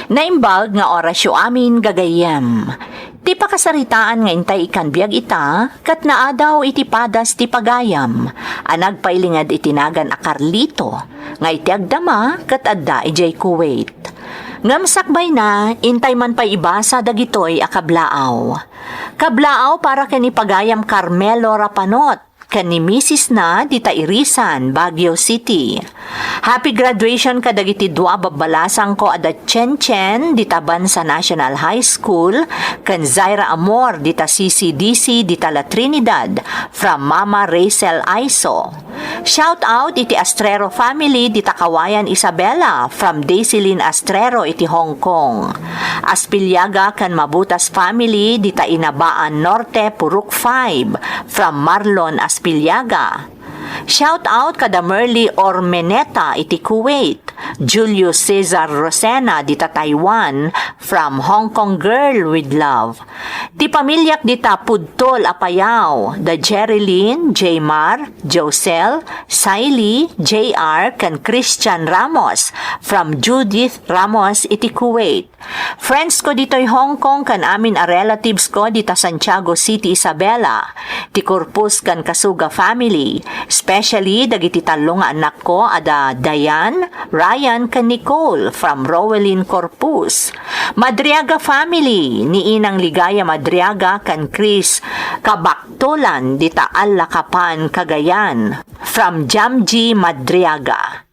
Naimbag nga orasyo amin gagayem. Ti pakasaritaan nga intay ikan biyag ita, kat naadaw iti padas ti pagayam. Anag pailingad itinagan a Carlito, nga iti agdama kat adda ijay Kuwait. Ngamsakbay na, intay man pa ibasa dagitoy a kablaaw. Kablaaw para kani pagayam Carmelo Rapanot, kani Mrs. na dita Irisan, Baguio City. Happy graduation kadagiti dua babalasang ko ada Chen dita sa National High School, kan Zaira Amor dita CCDC dita La Trinidad, from Mama Rachel Aiso. Shout out iti Astrero family dita Kawayan Isabela, from Daisilin Astrero iti Hong Kong. Aspilyaga kan Mabutas family dita Inabaan Norte, Purok 5, from Marlon Aspilyaga. Shout out kada Merly Ormeneta iti Kuwait, Julius Cesar Rosena dita Taiwan, from Hong Kong Girl with Love. Ti pamilyak dita Pudtol Apayao, da Jerilyn, Jmar, Josel, Siley, JR, kan Christian Ramos, from Judith Ramos iti Kuwait. Friends ko dito'y Hong Kong kan amin a relatives ko dita Santiago City, Isabela. Ti Corpus kan Kasuga family, especially dagiti talo nga anak ko ada Diane, Ryan kan Nicole, from Rowelin Corpus. Madriaga family ni Inang Ligaya Madriaga kan Chris Kabaktolan dita Alakapan, Cagayan, from Jamji Madriaga.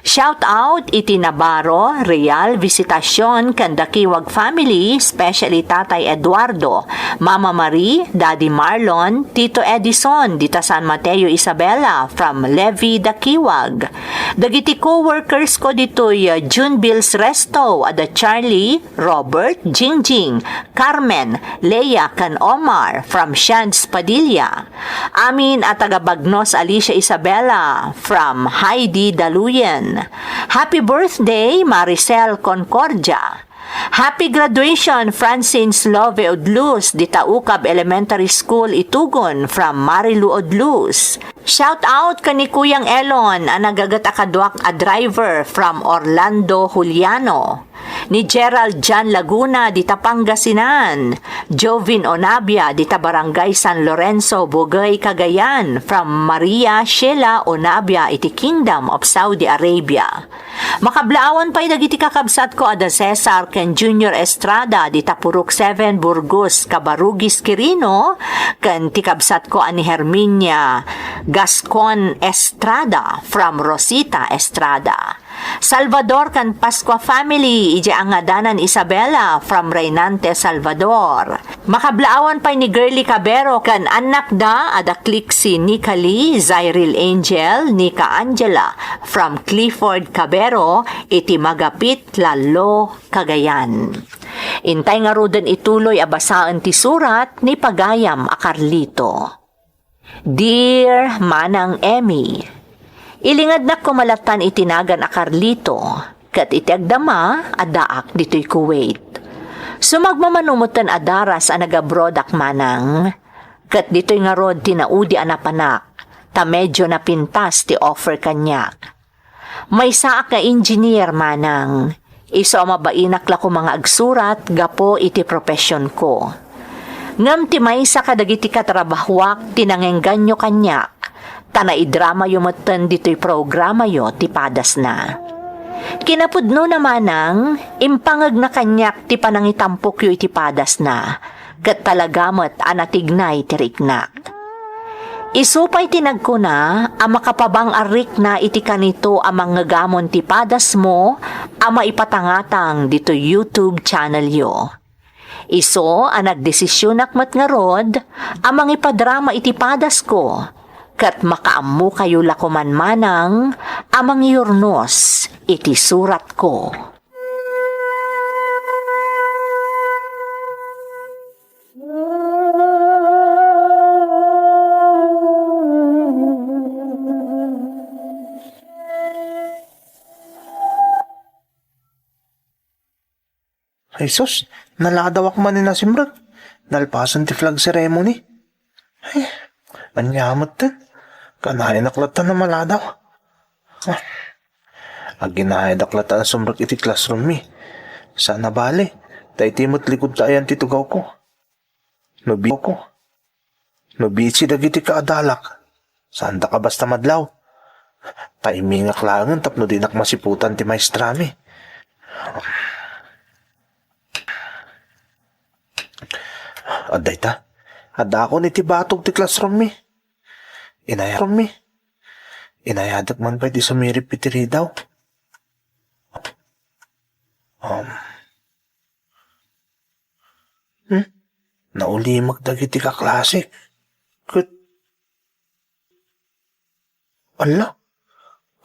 Shout out iti Navarro, Real, Visitasyon, Kandakiwag family, especially Tatay Eduardo, Mama Marie, Daddy Marlon, Tito Edison, dita San Mateo Isabela, from Levi Dakiwag. Dagiti co-workers ko dito'y June Bills Resto, ada Charlie, Robert, Jingjing, Carmen, Leia, kan Omar, from Shads Padilla. Amin at taga-Bagnos Alicia Isabela, from Heidi Daluyen. Happy birthday, Maricel Concordia. Happy graduation, Francine Love Odlus, dita Ukab Elementary School, Itugon, from Marilu Odlus. Shout out kani Kuyang Elon, ang nagagat-akadwak a driver, from Orlando Juliano. Ni Gerald Jan Laguna dita Pangasinan, Jovin Onabia dita Barangay San Lorenzo, Bugay, Cagayan, from Maria Sheila Onabia iti Kingdom of Saudi Arabia. Makablaawan pa'y dagiti kakabsat ko ada Cesar ken Junior Estrada dita Purok 7, Burgos, Cabarugis, Quirino, ken tikabsat ko ani Herminia Gascon Estrada, from Rosita Estrada. Salvador kan Pascua family, ije angadanan Isabela, from Reynante, Salvador. Makablaawan pa'y ni Girly Cabero kan anak da ada Clixie Nicali, Zyril Angel, Nika Angela, from Clifford Cabero, iti Magapit, Lalo, Cagayan. Intay nga ruden ituloy abasaan ti surat ni Pagayam a Carlito. Dear Manang Emmy, ilingad na kumalatan itinagan a Carlito, kat iti agdama adaak dito'y Kuwait. Sumagmamanumutan adaras a nagabroad ak manang, kat dito'y nga rod tinaudi anapanak, ta medyo napintas ti offer kanyak. May saak nga engineer manang, iso mabainak la ko mga agsurat, gapo iti profesyon ko. Ngam ti maysa kadagiti katrabahwak tinangengganyo kanyak, tanaidrama yumatan dito'y programa yo ti padas na. Kinapudno naman ang impangag na kanyak ti panangitampok yo iti padas na, kat talagamat anatignay ti riknak. Isupay tinagko na, ang makapabang arik na iti kanito amang ngagamon ti padas mo, ama ipatangatang dito YouTube channel yo. Iso, ang nagdesisyonak mat nga rod, amang ipadrama iti padas ko, kat makaamu kayo lakuman manang, amang iurnos iti surat ko. Ay sus, naladawak man ni nasimrag. Nalpasan ti flag ceremony. Ay, anyamat din. Kanahin naklatan na maladaw. Aginahay daklatan sumrag iti classroom mi. Sana bale, tay timot likod tayan titugaw ko. Nubitsi dagiti kaadalak. Saan da ka basta madlaw? Taimingak langan tapno dinak masiputan ti maestrami. Aday ta, ada ako ni ti batog ti classroom mi. Inayadak man pa ti sumirip pitiri daw. Naulimag dagiti ka klasik. Ala,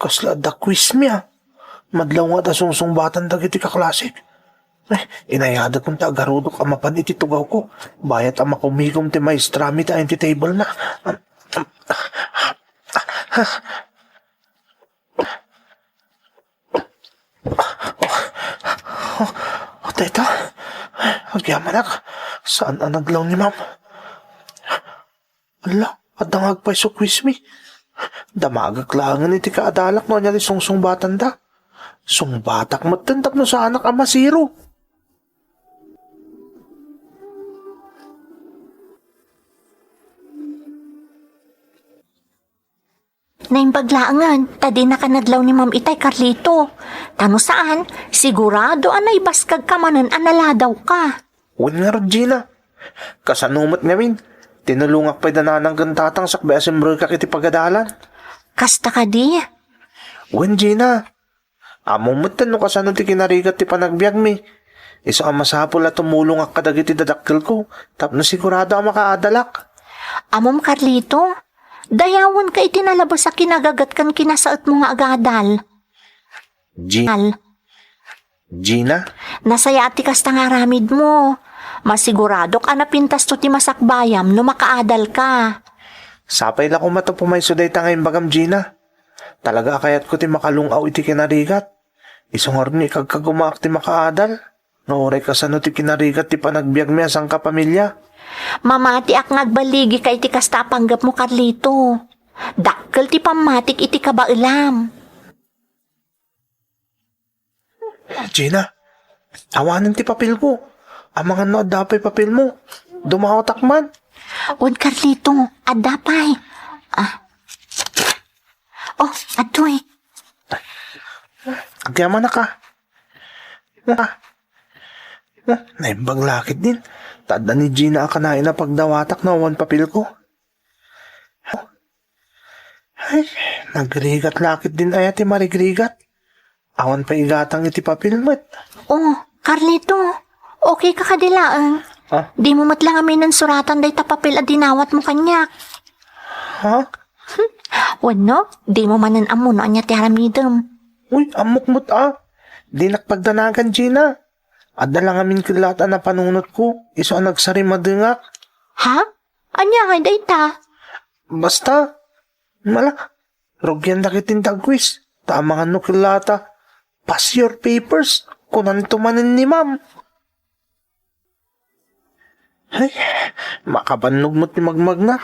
kasla da quiz mi ah. Madlaw nga da sungsungbatan dagiti ka klasik. Inayada kong tagarudok amapan iti tugaw ko. Bayat ang makumigom ti maestrami ta ti table na. Teta, agyaman ak. Saan ang naglaw ni ma'am? Ala, adangag pa iso quiz mi. Damagak langan iti kaadalak no niya ti sungsungbatan da. Sungbatak matentap no sa anak ang masiro. Naimbaglaangan, tadi na kanadlaw ni Ma'am Itay Carlito. Tano saan, sigurado anay baskag ka manan anala daw ka. Wan nga Regina. Kasanumat ngamin. Tinulungak pa'y dananang gantatang sakbay asimbrol ka kiti pagadalan. Kasta ka di. Wan Gina. Among matan no kasano ti kinarigat ti panagbiag mi. Iso ang masapol at tumulong ak kadagiti dadakkel ko. Tapno sigurado ang makaadalak. Amom Carlito, dayawan ka itinalabas sa kinagagat kan kinasaot mo nga agadal. Gina? Nasaya ati kasta nga ramid mo. Masigurado ka na pintas to ti masakbayam no makaadal ka. Sapay lang ko mata pumayso day tangayong bagam Gina. Talaga kayat ko ti makalungaw iti kinarigat. Isong ni kagkagumaak ti makaadal. Nauray ka sa no ti kinarigat ti panagbiag mi asang kapamilya. Mamati ak ngagbaligi ka iti kasta panggap mo Carlito. Dakkel ti pamatik iti kabailam. Gina, awanan ti papel ko. Amangan no adapay papel mo. Dumahotak man. Wan Carlito, adapay. Adoy. Agyaman na ka. Naimbang lakit din. Tada ni Gina akanain na pagdawatak na awan papel ko. Ay, nagrigat lakit din ay ati marigrigat. Awan pa igatang iti papel mo't. Carlito, okay ka kadilaan. Di mo matlang amin ng suratan day tapapel at dinawat mo kanyak. Wano, di mo manan amuno anya ti haramidem. Uy, amok-mut Di nakpagdanagan, Gina. Adda lang amin kilata na panunot ko. Iso ang nagsari madungak. Ha? Anya kay day ta? Basta. Rogyan dakitin tagwis. Tamangan no kilata. Pass your papers. Kunan tumanin ni ma'am. Ay, makabannog mo't ni magmag na.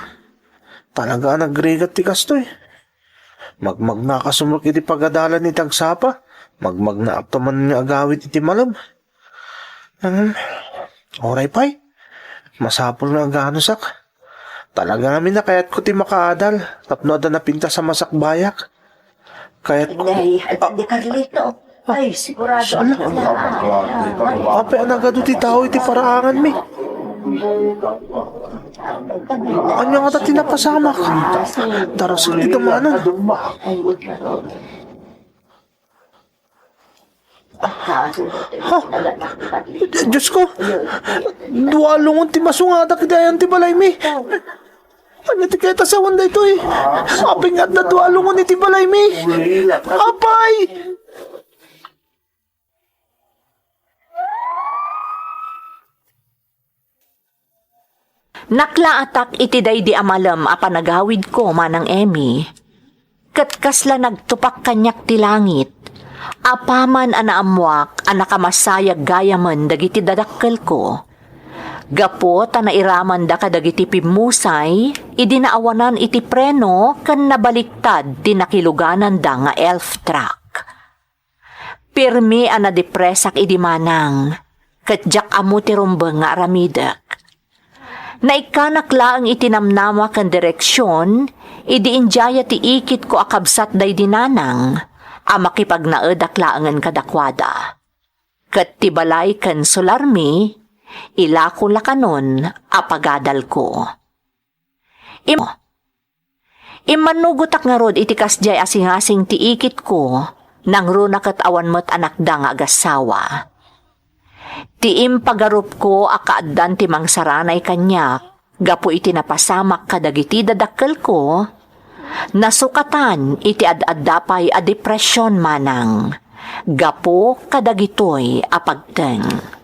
Talaga nagregat ti kastoy. Magmag na kasumrok iti pagadalan ni tagsapa. Magmag na aptaman nga agawit iti malab. Oray pa'y. Masapol na aganusak. Talaga namin na kayat ko ti makaadal. Tapno ada na pinta sa masakbayak. Kayat ko. Di Carlito. Ay, sigurado. Apay anagado ti tao iti paraangan mi. Anya nga ta tinapasamak. Darasal ti damanan. Diyos ko. Dualungon ti masungada kidayan ti balay mi. Ano ti kaya tasawan da ito eh. Apay nga na dualungon iti balay mi. Apay! Naklaatak iti day di amalam apanagawid ko manang Emmy. Katkasla nagtupak kanyak ti langit. Apaman anaamuak anakamasayag gayaman dagiti dadakkel ko. Gapot na iraman da kadagiti pimusay, idinaawanan iti preno kan nabaliktad tinakiluganan da nga elf truck. Pirmi ana depresak idi manang. Katjak amo ti rumbeng nga aramidak. Naikanak laang itinamnama kan direksyon, idi injaya ti ikit ko akabsat day dinanang, amakipagnaedak laangan kadakwada. Kat tibalay kan sularmi, ilako lakanon apagadal ko. Imanugutak nga rod iti kasjay asing-asing ti ikit ko, nang runa kat awan mo't anak da nga agasawa. Tiim pagarup ko akaaddan ti mangsaranay kanyak, gapo iti napasamak kadagiti dadakkel ko, nasukatan iti ad-addapay a depresyon manang, gapo kadagitoy apagteng.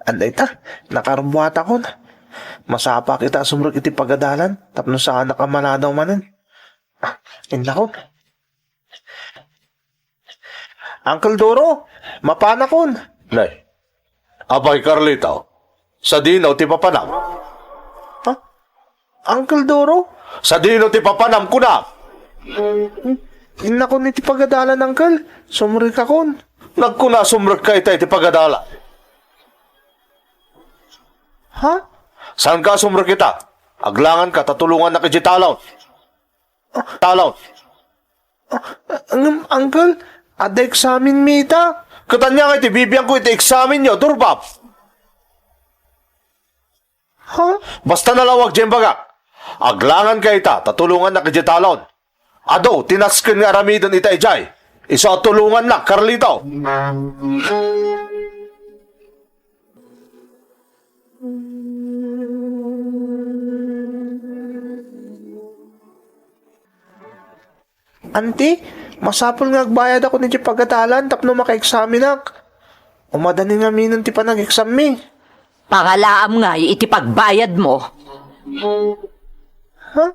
Anday ta, nakarumbuhat ako na. Masapa kita sumruk iti pagadalan, tapno sa anak amaladaw manan. Inla ko. Uncle Doro, mapanakon. Nay, abay Carlito, sa dinaw ti papanam. Ha? Uncle Doro? Sa dinaw ti papanam ko na. Inla ko iti pagadalan, Uncle. Sumrik akon. Nagkuna sumrag ka itay ti pagadala. Ha? Saan ka sumrag kita? Aglangan ka, tatulungan na kay Talon. Talon. Uncle, ada eksamin mita. Katanya nga iti bibiyang ko iti examen nyo, Durbab. Ha? Basta nalawag dyan baga. Aglangan ka ita, tatulungan na kay Talon. Ado, tinaskin nga aramidan ita ijay. Isa tulungan na, Carlito. Auntie, masapol nga agbayad ako ni ti pagadalan tapno maka-examin ak. Umadani nga minon ti panag-exam mi. Pangalaam nga iti pagbayad mo. Ha?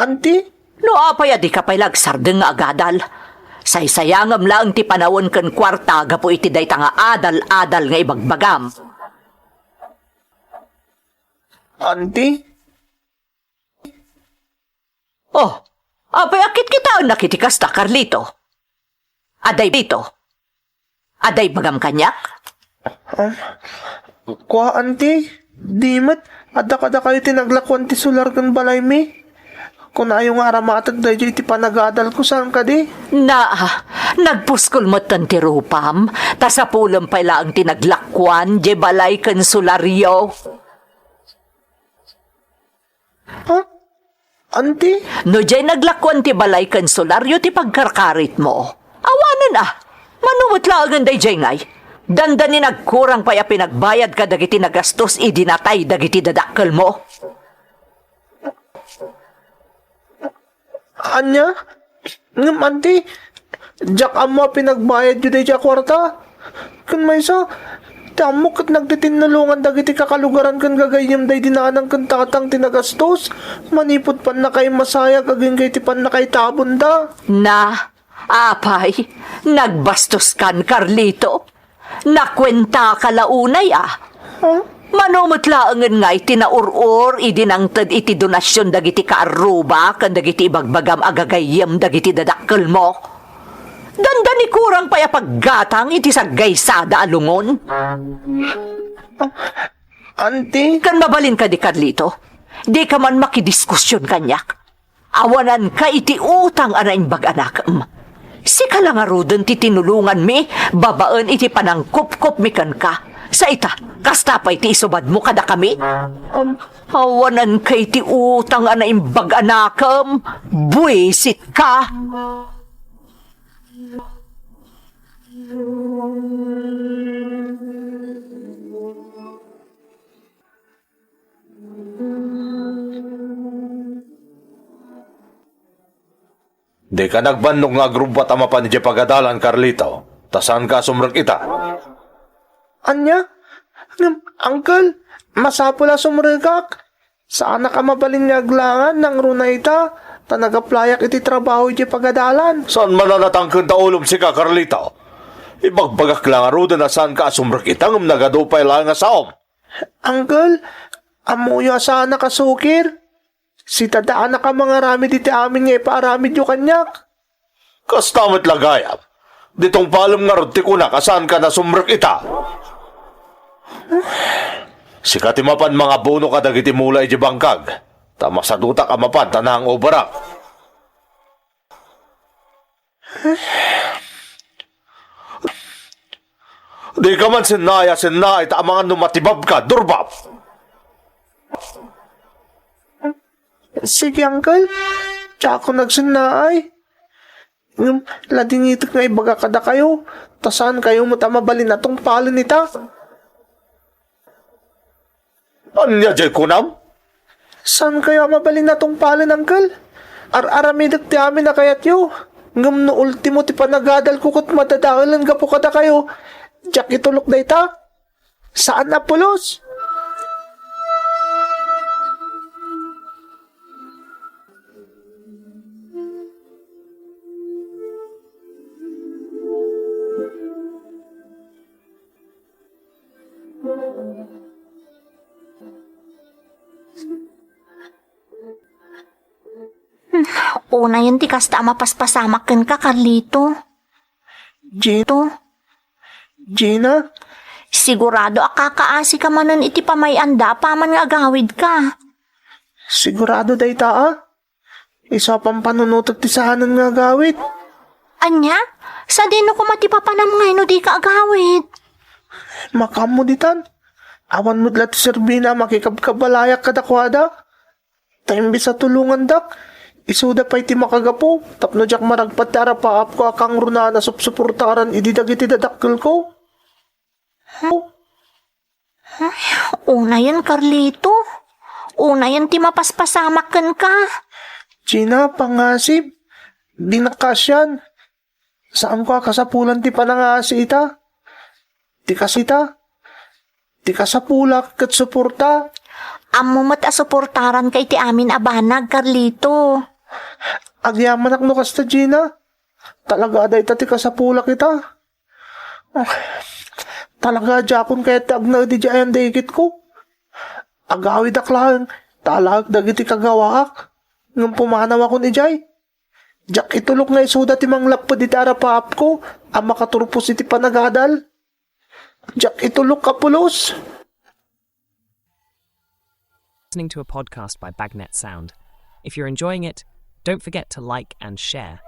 Auntie? No apay adi ka pa'y lagsardeng nga agadal. Saysayangam lang ti panawon kan kwarta gapo iti dayta nga adal-adal nga ibagbagam. Auntie? Oh, apay akit kita ang nakitikas ta, Carlito. Aday dito. Aday bagam kanyak? Kwa, auntie? Dimat, ada kayo tinaglakwan ti sular kan balay mi. Kung ayaw nga aramatag dahi ti panagadal ko saan ka di? Nagpuskol mo tan ti rupam, ta sa pulam pa ang tinaglakwan, je balay kan sularyo. Ha? Auntie? No jay naglakwan ti balay kan sularyo ti pagkarkarit mo. Awanan manuwat lang day jay ngay. Dandani nagkurang pa ya pinagbayad ka dagiti nagastos idinatay dagiti dadakkel mo. Anya? Ngam, auntie? Diyak amo pinagbayad yun day kwarta? Kun may sa, tamo kat nagtitinulungan dagiti kakalugaran kan gagayam day dinanang kan tatang tinagastos. Manipot pan na kay masaya kaging kay tipan na kay tabon da. Na, apay, nagbastos kan, Carlito. Nakwenta ka launay Huh? Manumutlaangan nga iti naurur, idinangtad iti donasyon dagiti kaaruba, kan dagiti ibagbagam agagayam dagiti dadakkel mo. Dandani kurang pa paggatang iti saggaysada alungon. Auntie? Kan mabalin ka di Carlito, di ka man makidiskusyon kanyak. Awanan ka iti utang anaing bag-anakam. Si kalangaruden ti tinulungan mi, babaan iti panangkup-kup mi kan ka. Sa ita, kastapay ti isubad mo kada kami? Awanan ka iti utang anaing bag-anakam. Buwisit ka. Di ka nagbandog nga grupo at ama pa ni pagadalan, Carlito. Tasan ka sumrag ita? Anya? Uncle, masapula sumrigak. Saan ka mabalin nga aglangan ng runay ta? ta nagaplayak iti trabaho iti pagadalan. Saan mananatangkang taulom si ka, Carlito? Ibagbagak lang aruda na saan ka asumrak itang nagadupay lang nga saom. Uncle, amuyo sana kasukir. Si tadaan na ka mga ramid iti amin nga ipaaramid yung kanyak. Kastamit lagayam. Ditong palom nga roti ko na kasaan ka nasumrak ita. Si katimapan mga bono ka dagiti mulay di bangkag. Tama sa duta ka mapan tanang obarak. Di ka man sinaya ita mga numatibab ka, durbab. Sige, Uncle. Tsaka nagsinaay. Yung lading itik nga ibaga kada kayo. Tasaan kayo matamabalin na tong palo nita. Anya jay kunam? Saan kayo mabalin na tong palo, Uncle? Aramidak ti amin na kayat yo. Ngam no ultimo ti panagadal kukot matadalan ka po kada kayo. Diyak itulok na ita. Saan na pulos? Una yun ti kasta mapaspasamakin ka, Carlito. Gina? Sigurado akakaasi ka manan iti pamayanda pa man nga agawid ka. Sigurado day taa? Isa pang panunutot ti sahanan nga gawit. Anya? Sa dino ko matipapanam nga no di ka agawid. Makam mo ditan. Awan mo dlat ti Serbina makikabkabalayak kadakwada. Taimbi sa tulungan dak. Isuda pa iti makagapo. Tapno jak maragpat tara paap ko akang runa na supsuportaran ididag iti dadakkel ko. Una yan, Carlito. Una yan ti mapaspasamakin ka. Gina, pangasib. Di nakasyan. Saan ko kasapulan ti panangasi ita? Ti kasita? Ti kasapulak kat suporta? Amo matasuportaran kay ti amin abanag, Carlito. Agyaman ak no kasta, Gina. Talaga aday ti kasapulak ita. Talaga jakon kaya ti agna di jayan daigit ko. Agawid ak lang. Talag dagiti kagawaak. Ngam pumanaw ako ni Jay. Jak itulok nga isuda ti manglap pa di tara paap ko. Ang makaturpos iti panagadal. Jak itulok kapulos. Listening to a podcast by Bagnet Sound. If you're enjoying it, don't forget to like and share.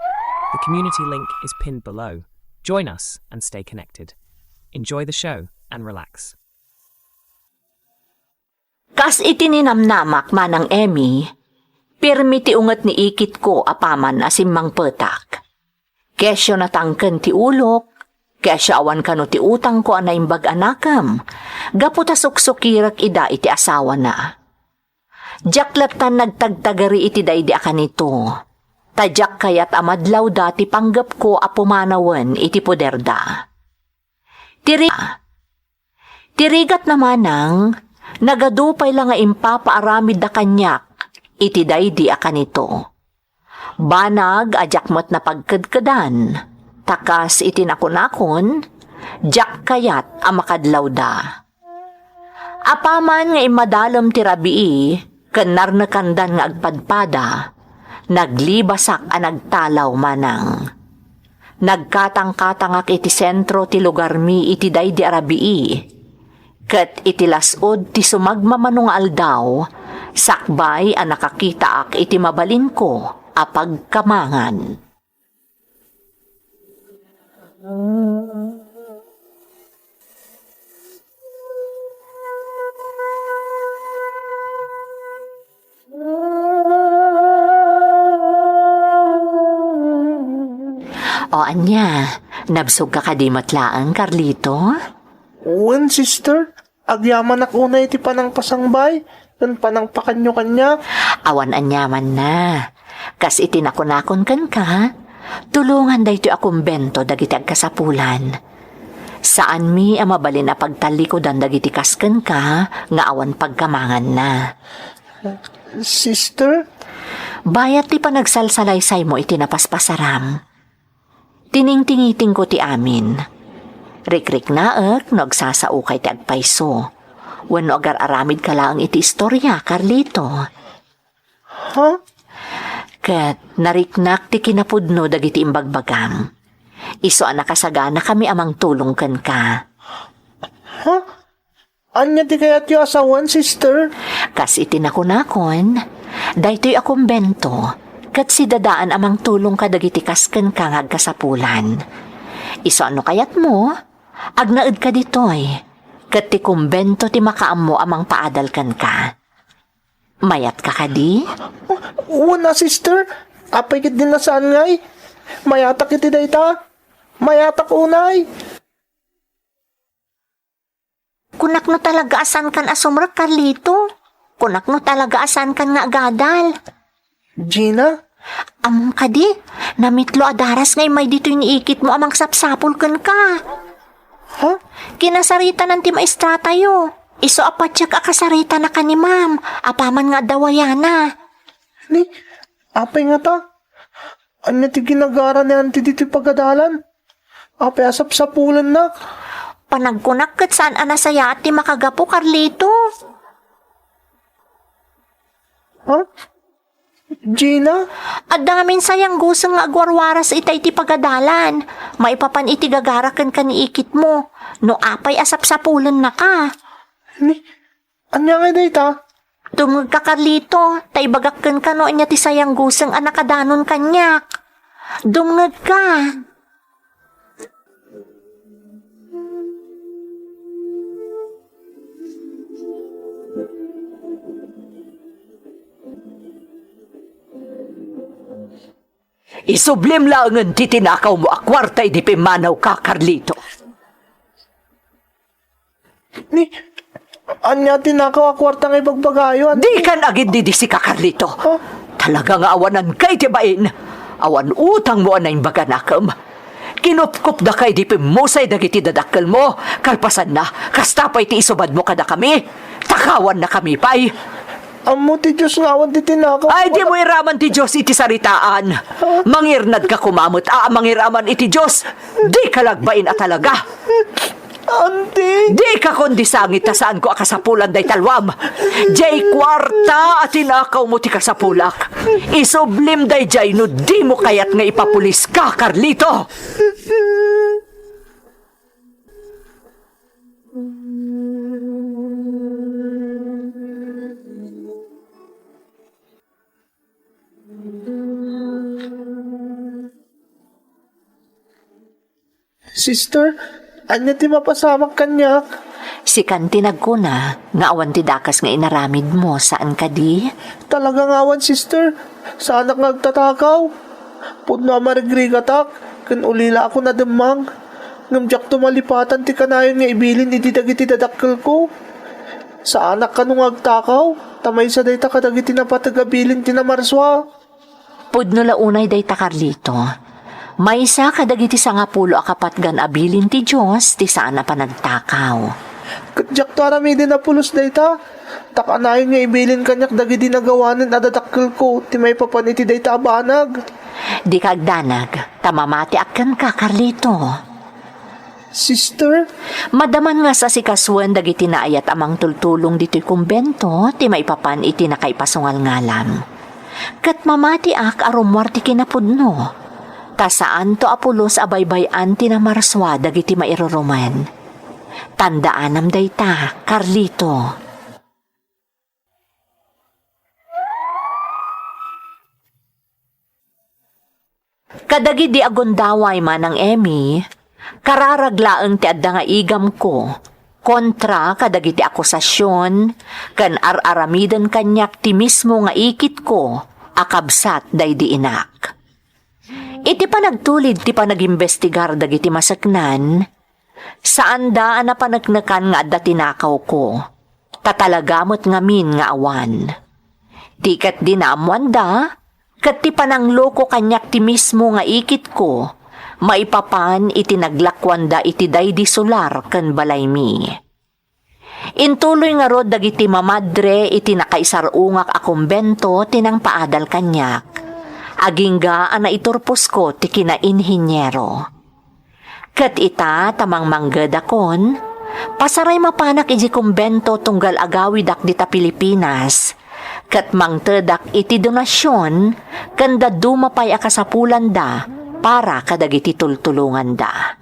The community link is pinned below. Join us and stay connected. Enjoy the show and relax. Kas itininamnamak manang Emmy, pirmi ti unget ni ikit ko apaman asimang petak. Kesyo natangken ti ulok, kesyo awan kano ti utang ko anaimbag anakam, gaputa suksukirak ida iti asawa na. Jaklatan nagtagtagari iti daydi akanito. Tadyak kayat amadlaw dati panggap ko apumanawan iti poderda. Tirigat naman ang nagadupay lang nga impapaaramid da kanyak iti daydi akanito. Banag ajakmat na pagkadkadan, takas iti nakunakon, jak kayat amakadlaw da. Apaman nga imadalam ti rabii, kenar na kandan nga agpadpada, naglibasak a nagtalaw manang. Nagkatang-katangak iti sentro ti lugar mi iti daydi arabii, ket iti lasod ti sumagmamanong aldaw, sakbay a nakakita ak iti mabalin ko a pagkamangan. O anya, nabsog ka kadimot laang, Carlito? Uwan, sister. Agyaman ako na iti panang pasangbay. Kan panang pakanyo kanya. Awan anyaman na. Kas itinakunakon kan ka, tulungan da ito akong bento dagiti agkasapulan. Saan mi amabalin na pagtalikodan dagiti kasken ka, nga awan pagkamangan na. Sister, Bayat ti panagsalsalaysay mo iti napaspasaram. Tining-tingiting ko ti amin. Rikrik naek no agsasaukay ti agpayso. Wenno agar-aramid ka lang iti istorya, Carlito. Ha? Ket nariknak ti kinapudno dagiti imbagbagam. Iso nakasagana kami amang tulong ken ka. Ha? Anya ti kayat yu asawan, sister? Kas iti nakunakon, daytoy akong bento, ket si dadaan amang tulong ka dagiti kasken ka nga agkasapulan. Iso kayat mo? Agnaed ka ditoy, ket ti kumbento ti makaam mo amang paadal ken ka. Mayat ka kadi? Una, sister. Apay kit din na saan ngay? Mayatak iti dayta. Mayatak unay. Kunak no talaga asan kan asumrek, Carlito. Kunak no talaga asan kan nga agadal. Gina? Among kadi, namitlo adaras ngay may dito'y niikit mo amang sapsapol ken ka. Ha? Kinasarita ng ti maestra tayo. Iso apatyak akasarita na ka ni ma'am. Apaman nga dawayana. Ni, apay nga ta. Anya ti ginagara ni auntie dito pagadalan? Apay asap-sapulan na. Panagkunak kat saan anasaya at ti makagapo, Carlito. Ha? Gina? Adamin sayang gusang nga agwarwaras itay ti pagadalan. Maipapan iti gagarakan ka ni ikit mo. No apay asap-sapulan na ka. Ni, anya nga dayta? Tumag ka, Carlito. Taibagakkan ka no anya ti sayang gusang anakadanon kanyak. Dumngag ka. Isublim lang ti tinakaw mo akwarta di pimanaw ka, Carlito. Ni, anya tinakaw akwarta nga ibagbagayo. Di kan agid di si ka, Carlito. Talaga nga awanan kay tibain. Awan utang mo anay baganakam. Kinupkup da kay di pimusay dagiti dadakkel mo. Kalpasan na, kastapay ti isubad mo kada kami. Takawan na kami pay. Amo ti Diyos nga awan ti tinakaw. Ay, di mo iraman ti Diyos iti saritaan. Mangirnad ka kumamot, mangiraman iti Diyos. Di ka lagbain at talaga. Auntie! Di ka kundi sangit ta saan ko akasapulan day talwam. Jay kwarta at tinakaw mo ti kasapulak. Isublim day jay no di mo kayat nga ipapulis ka, Carlito. Sister, anya ti mapasamak kanyak? Si kantinag ko na, nga awan ti dakas nga inaramid mo, saan ka di? Talagang awan, sister. Sa anak nga agtatakaw. Pudno amarigrigatak. Kan ulila ako na demang. Ngamjak tumalipatan ti kanayon nga ibilin iti dagiti dadakkel ko. Sa anak ka nung agtakaw. Tamay sa dayta kadagiti napatagabilin ti namarswa. Pudno launay day ta, Carlito. May isa kadagiti sangapulo akapat gan abilin ti Diyos ti saan na panagtakaw. Kadyak to arami din na pulos dayta. Takanayon nga ibilin kanyak dagiti nagawanan adadakkel ko. Ti may papaniti dayta abanag. Di ka agdanag, tamamati akan ka, Carlito. Sister? Madaman nga sa sikaswan dagiti naayat amang tultulong dito'y kumbento, ti maipapan iti nakaipasungal ngalam. Kat mamati ak arumwar ti kinapudno. Ta saan to apulos abaybayan ti namarswa dagiti mairuruman. Tandaanam dayta, Carlito. Kadagi di agundaway man ang Emmy, kararaglaang ti adda nga igam ko, kontra kadagiti akusasyon, kan ar-aramidan kanyak ti mismo nga ikit ko, akabsat day di inak. Iti panagtulid ti panagimbestigar dagiti masaknan, saan daan na panagnakan nga adda tinakaw ko, tatalagamot ngamin nga awan. Tikat di naamuan da, kat ti panangloko kanyak ti mismo nga ikit ko, maipapan iti naglakwanda iti day di solar kan balay mi. Intuloy nga rod dagiti mamadre iti nakaisarungak a kumbento tinang paadal kanyak. Agingga ana iturpos ko ti kinainhinyero. Ket ita tamang manggedakon, pasaray mapanak iti kumbento tunggal agawidak dita Pilipinas. Ket mangtedak iti donasyon kanda dumapay akasapulan da para kadagiti tultulungan da.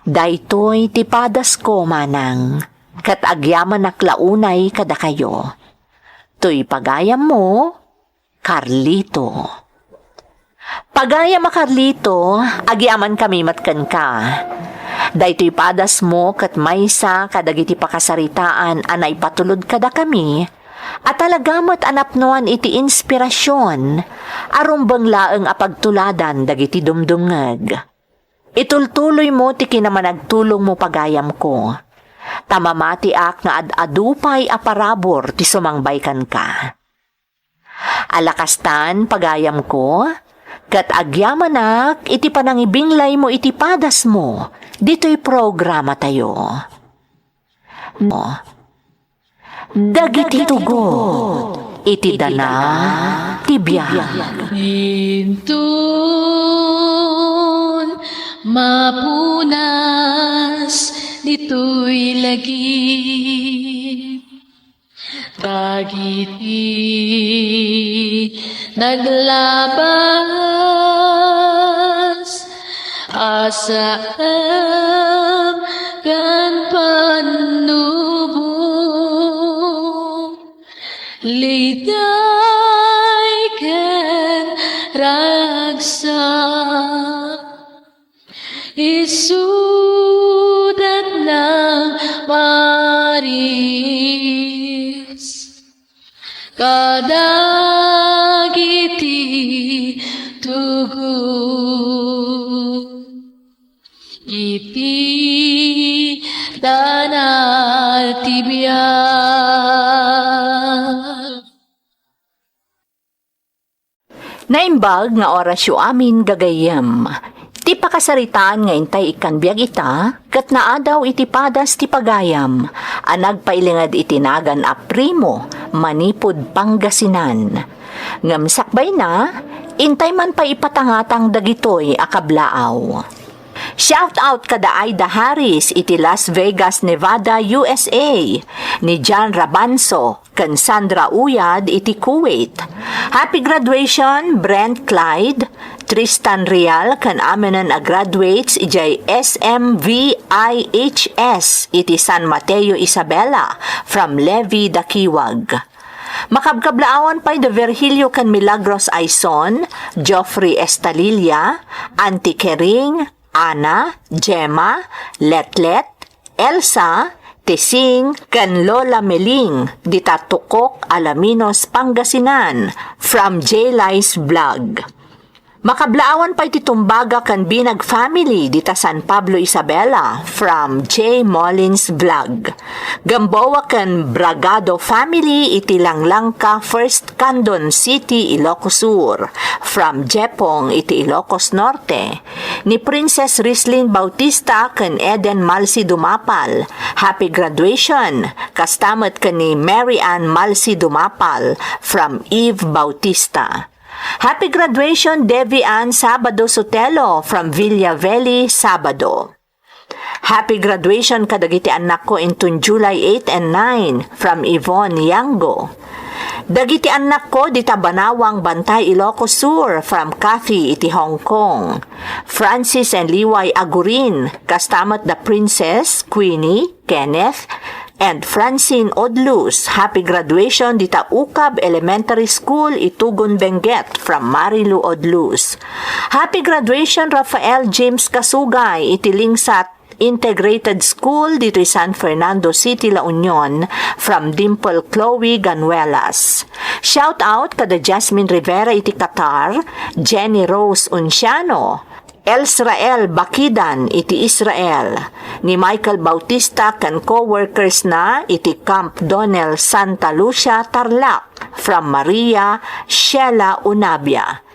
Daytoy ti padas ko manang, ket agyaman naklaunay kada kayo. Toy pagayam mo, Carlito. Pagayam a Carlito, agyaman kami matken ka. Daytoy padas mo ket maysa kadagiti pakasaritaan anay patulod kada kami, at talagamot anapnuan iti inspirasyon, arumbang laeng apagtuladan dagiti dumdungeg. Itultuloy mo ti kinamanagtulong mo pagayam ko. Tamamati ak nga adupay aparabor ti sumangbaykan ka. Alakastan pagayam ko, kat agyamanak iti panangibinglay mo iti padas mo, dito'y programa tayo. Dagiti tugo, iti dana, tibiyag. Hintun mapunas dito'y lagi, dagiti naglabas asam kan panubong, liday ken ragsak, isudat ng maris, kadagiti tugon, iti danal tibiyag. Naimbag nga orasyo amin gagayem. Ti pakasaritaan nga intay ikan biag ita, kat naadaw iti padas ti pagayam, anag pailingad itinagan a primo, manipod Pangasinan. Ngamsakbay na, intay man pa ipatangatang dagitoy akablaaw. Shout out kada Aida Harris iti Las Vegas, Nevada, USA, ni John Rabanso, kan Sandra Uyad iti Kuwait. Happy graduation Brent Clyde, Tristan Real kan aminan a graduates ijay SMVIHS iti San Mateo Isabela from Levi Dakiwag. Makabkablaawan pa'y de Virgilio kan Milagros Aison, Joffrey Estalilla, Auntie Kering, Ana, Gemma, Letlet, Elsa, Tising, kan Lola Meling, dita Tukok, Alaminos, Pangasinan, from J. Lice Vlog. Makablaawan pa iti tumbaga kan Binag family dita San Pablo Isabela from J. Mullins Vlog. Gamboa kan Bragado family iti Langlangka First Candon City, Ilocos Sur from Jepong iti Ilocos Norte. Ni Princess Rislin Bautista kan Eden Malsi Dumapal. Happy graduation. Kastamat kan ni Mary Ann Malsi Dumapal from Eve Bautista. Happy graduation, Devi Ann Sabado Sotelo from Villa Valley, Sabado. Happy graduation kadagiti anak ko intun July 8 and 9 from Yvonne Yango. Dagiti anak ko dita Banawang Bantay, Ilocos Sur from Cathy iti Hong Kong. Francis and Liway Agurin, kastamat the Princess, Queenie, Kenneth, and Francine Odlus. Happy graduation dita Ukab Elementary School, Itugon Benguet from Marilu Odlus. Happy graduation Rafael James Kasugay, iti Lingsat Integrated School dito San Fernando City, La Union from Dimple Chloe Ganuelas. Shout out kada Jasmine Rivera iti Qatar, Jenny Rose Unciano, Elsrael Bakidan iti Israel, ni Michael Bautista kan co-workers na iti Camp Donnell Santa Lucia, Tarlac from Maria Sheila Unabia.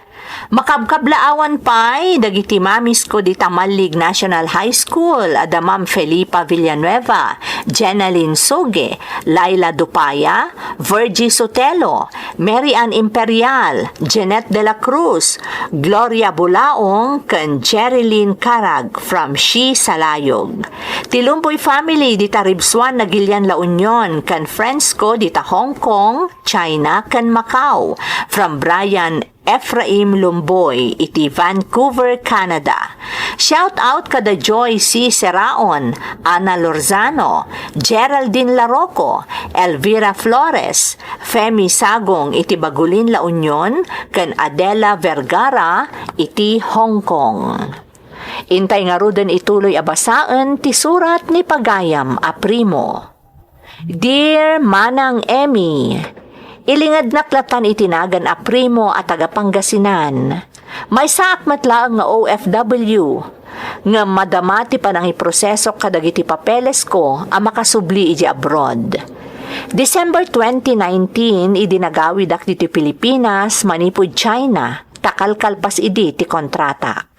Makabkablaawan pa'y dagiti mamis ko di Tamalig National High School, ada Ma'am Felipa Villanueva, Jenaline Soge, Laila Dupaya, Virgie Sotelo, Mary Ann Imperial, Jeanette de la Cruz, Gloria Bulaong, kan Jerilyn Carag from Shi Salayog. Tilumboy family di Taribswan na Gilian La Union, kan friends ko di ta Hong Kong, China, kan Macau, from Brian Ephraim Lumboy, iti Vancouver, Canada. Shout out kada Joy C. Seraon, Ana Lorzano, Geraldine Larocco, Elvira Flores, Femi Sagong, iti Bagulin La Union, kan Adela Vergara, iti Hong Kong. Intay nga rudan ituloy abasaan ti surat ni Pagayam a Primo. Dear Manang Emmy, ilingad naklatan itinagan a Primo at tagapangasinan. May saak matlaang nga OFW, nga madamati pa nang iproseso kadagiti papeles ko a makasubli iji abroad. December 2019, idinagawid ak diti Pilipinas, manipud China, takalkalpas idi ti kontratak.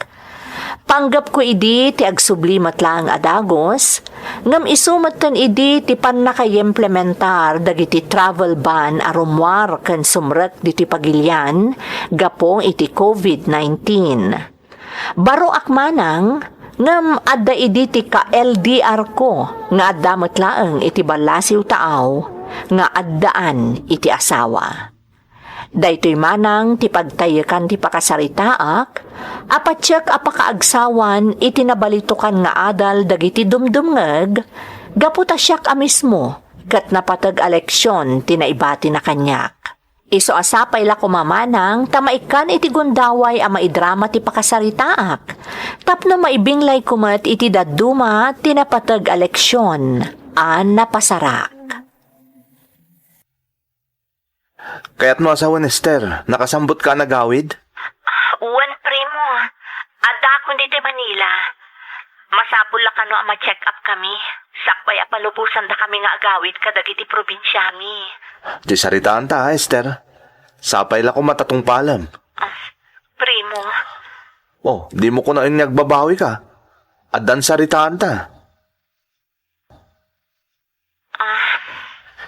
Panggap ko idi ti agsubli matlaang adagos, ngam isumatan idi ti panakaimplementar dagiti travel ban arumwar ken sumrek diti pagilyan, gapong iti COVID-19. Baro akmanang, ngam adda idi ti ka-LDR ko, nga adda matlaang iti balasiw taaw, nga addaan iti asawa. Daytoy manang ti pagtayakan ti pakasaritaak, apatsyak apakaagsawan iti nabalitukan nga adal dagiti dumdumngeg, gaputa siyak a mismo, kat napatag eleksyon tinaibati na kanyak. Iso asapay la kumamanang, tamaikan iti gundaway a maidrama ti pakasaritaak, tapno maibinglay kumat iti daduma tinapatag eleksyon, napasarak. Kaya't mo asawan Esther, nakasambot ka na gawid? Uwan, Primo. Ada ako dito Manila. Masapul la kano ang ma-check up kami. Sakpay apalupusan da kami nga agawid kadagiti probinsya mi. Di saritaan ta, Esther. Sapay la ko matatong palam. Primo. Oh, di mo ko na nagbabawi ka. Adan saritaan ta.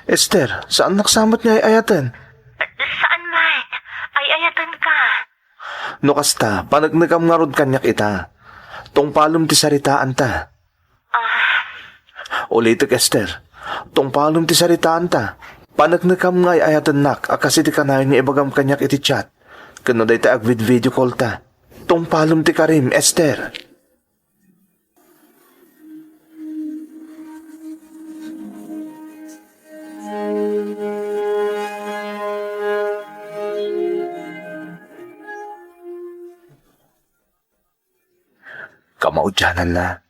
Esther, saan naksamot niya ayatan? Saan man? Ay ayatan ka. No kasta, panagnagam nga rod kanyak ita. Tong palom ti saritaan ta. Ulitik, Esther. Tong palom ti saritaan ta. Panagnagam nga ayatan nak, akasi ti kanayon ni ibagam kanyak iti chat. Kano day ta agvid video call ta. Tong palom ti karim, Esther. Kamaudyanan na.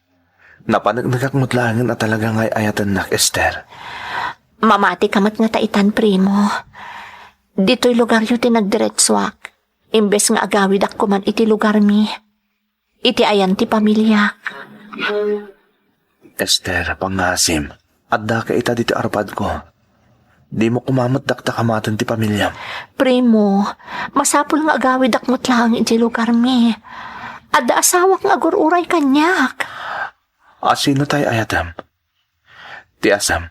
Napanagnagakmutlangan at talaga nga'y ayatan nak, Esther. Mamati kamat nga taitan, Primo. Dito'y lugar yu tinagdiretswak. Imbes nga agawid ako man iti lugar mi. Iti ayan ti pamilya. Esther, pangasim. Adda ka ita dito arpad ko. Di mo kumamat dakta kamatan ti pamilya. Primo, masapul nga agawid akmot lang iti lugar mi. Adda asawak nga agururay kanyak. Sino tayo ayatam? Ti asam.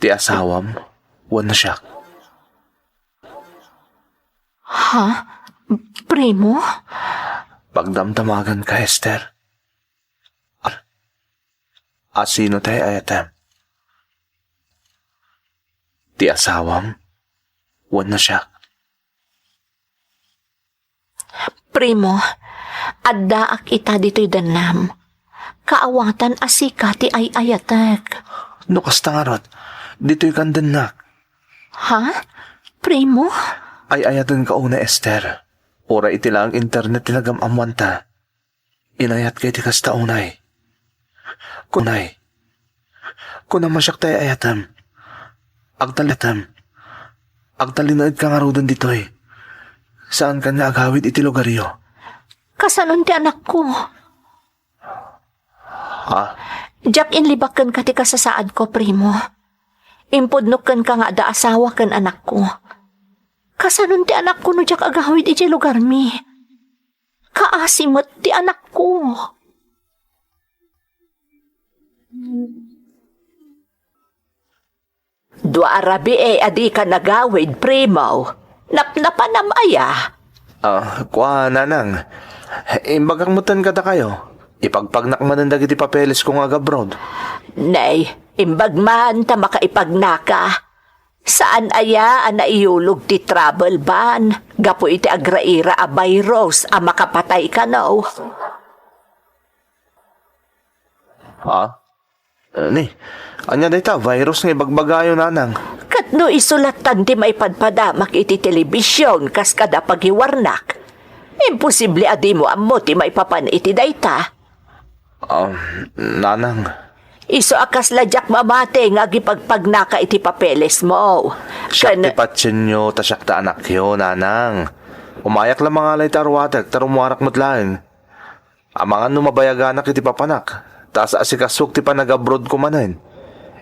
Ti asawam, wan na siyak. Ha? Primo? Pagdamdamagan ka, Esther. Sino tayo ayatam? Ti asawam, wan na siyak. Primo, adda ak ita dito'y danam. Kaawatan asika ti ay ayatek. No kasta nga rot, dito'y kandan nak. Ha? Primo? Ay ayatan ka una, Esther. Ora iti lang internet tinagam amwanta. Inayat kay ti kasta unay. Kunay. Kuna masyak tayo ayatam. Agtalatam. Agtalinoid ka nga rodan dito'y. Saan ka nga agawid iti lugaryo? Kasanon ti anak ko. Ha? Jack inlibakan ka ti kasasaad ko, Primo. Impudnok kan ka nga da asawa kan anak ko. Kasanon ti anak ko no jak agawid iti lugar mi. Kaasimot ti anak ko. Dua arabi adi ka nagawid, primaw. Napnapanam aya. Kwa, nanang. Imbagang mutan kada kayo. Ipagpagnak man ang dagiti papeles ko nga abroad. Nay, imbag man ta makaipagnaka. Saan aya ang naiulog ti travel ban? Gapo iti agraira a virus a makapatay ka no. Ni, anya dayta, virus nga ibagbagayo, nanang. Katno isulatan ti maipadpadamak iti telebisyon kas kada pagiwarnak. Imposible adi mo ammo ti maipapan iti dayta. Nanang. Iso akas ladyak mamate nga gipagpagnaka iti papeles mo. Siyak ti patsin nyo, tasyak ta anak yo, nanang. Umayak lang mga alay tarwatek, tarumuarak mutlain. Amangan no mabayaganak iti papanak. Taas asikasuk ti panag-abroad ko manin.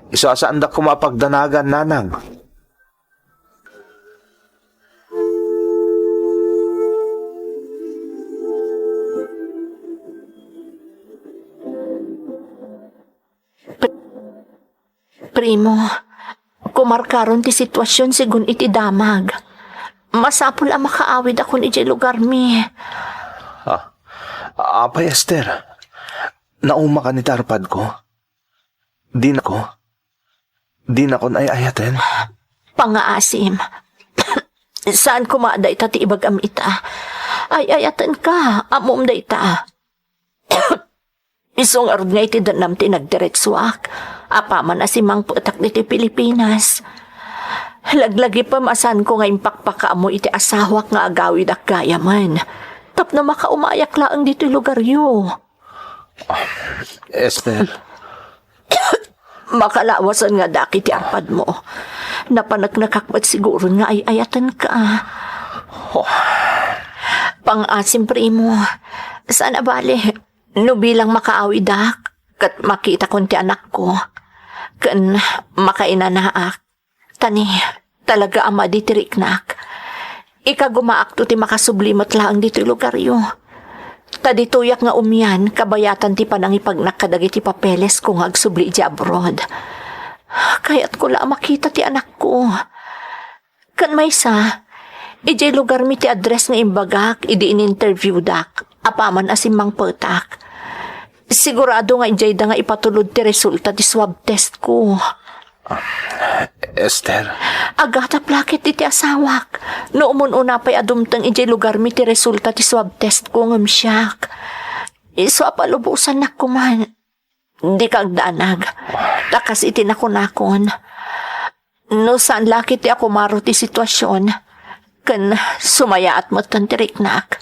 Iso asaandak ko mapagdanagan, nanang. Primo, kumarkaron ti sitwasyon sigun iti damag. Masapul ang makaawid ako ni lugar mi. Apay, Esther. Nauma ka ni tarpad ko. Di na ko ayayaten. Pangaasim. Saan kumada ita ti ibagam ita? Ayayatan ka, amom da ita. Isong arod nga iti danam ti nagdiretsuak. Apaman asimang putak niti Pilipinas. Laglagi pa masan ko nga impakpaka mo iti asawak nga agawid ak gaya man. Tapno makaumayak laang dito lugar yo. Esther. Makalawasan nga daki ti arpad mo. Napanaknakakmat siguro nga ay ayatan ka. Pang-asim primo. Saan abali? No bilang makaawidak. Kat makita kon ti anak ko. Kan makainanaak. Tani, talaga ama di tiriknak. Ikagumaak to ti makasublimot lang dito lugar yo. Tadituyak nga umyan, kabayatan ti panangipagnak kadagi ti papeles kung agsubli di abroad. Kaya't ko lang makita ti anak ko. Kan may sa, ijay lugar mi ti address nga imbagak, idi in-interview dak, apaman asimang petak. Sigurado nga ijay da nga ipatulod ti resulta ti swab test ko. Esther. Agata plakit iti asawak. No umun-una pa'y adumtang ijay lugar mi ti resulta ti swab test ko ngam siyak. Iso apalubusan na kuman. Di kag daanag. Takas iti nakunakon. No saan laki ti ako maro ti sitwasyon. Kan sumaya at matantiriknak.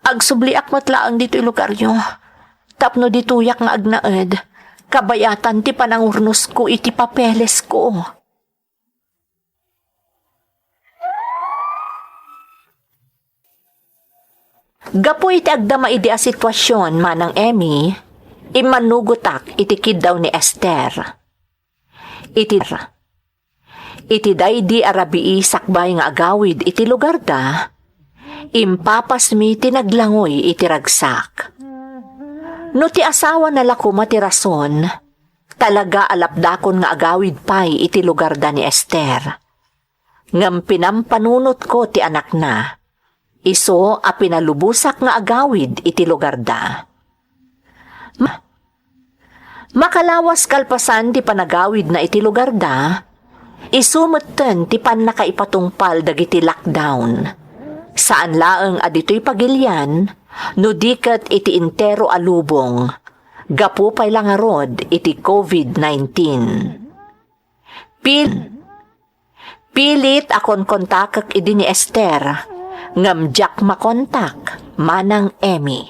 Agsubli ak matlaang dito lugar nyo. Tapno dituyak nga agnaed. Kabayatan ti panangurnos ko iti papeles ko. Gapo iti agdama iti a sitwasyon manang Emmy, imanugutak iti kid daw ni Esther. Iti daydi arabii sakbay nga agawid iti lugar da, impapas mi tinaglangoy iti ragsak. No ti asawa na lakuma ti rason, talaga alapdakon nga agawid pay iti lugar da ni Esther. Ngam pinampanunot ko ti anak na, iso a pinalubusak nga agawid iti lugar da. Makalawas kalpasan ti panagawid na iti lugar da, isumutten ti pan nakaipatungpal dagiti lockdown. Saan laeng adito'y pagilyan, no diket iti intero alubong, gapu pay langarod iti COVID-19. Pilit akon kontakak idi ni Esther, ngamjak makontak manang Emmy.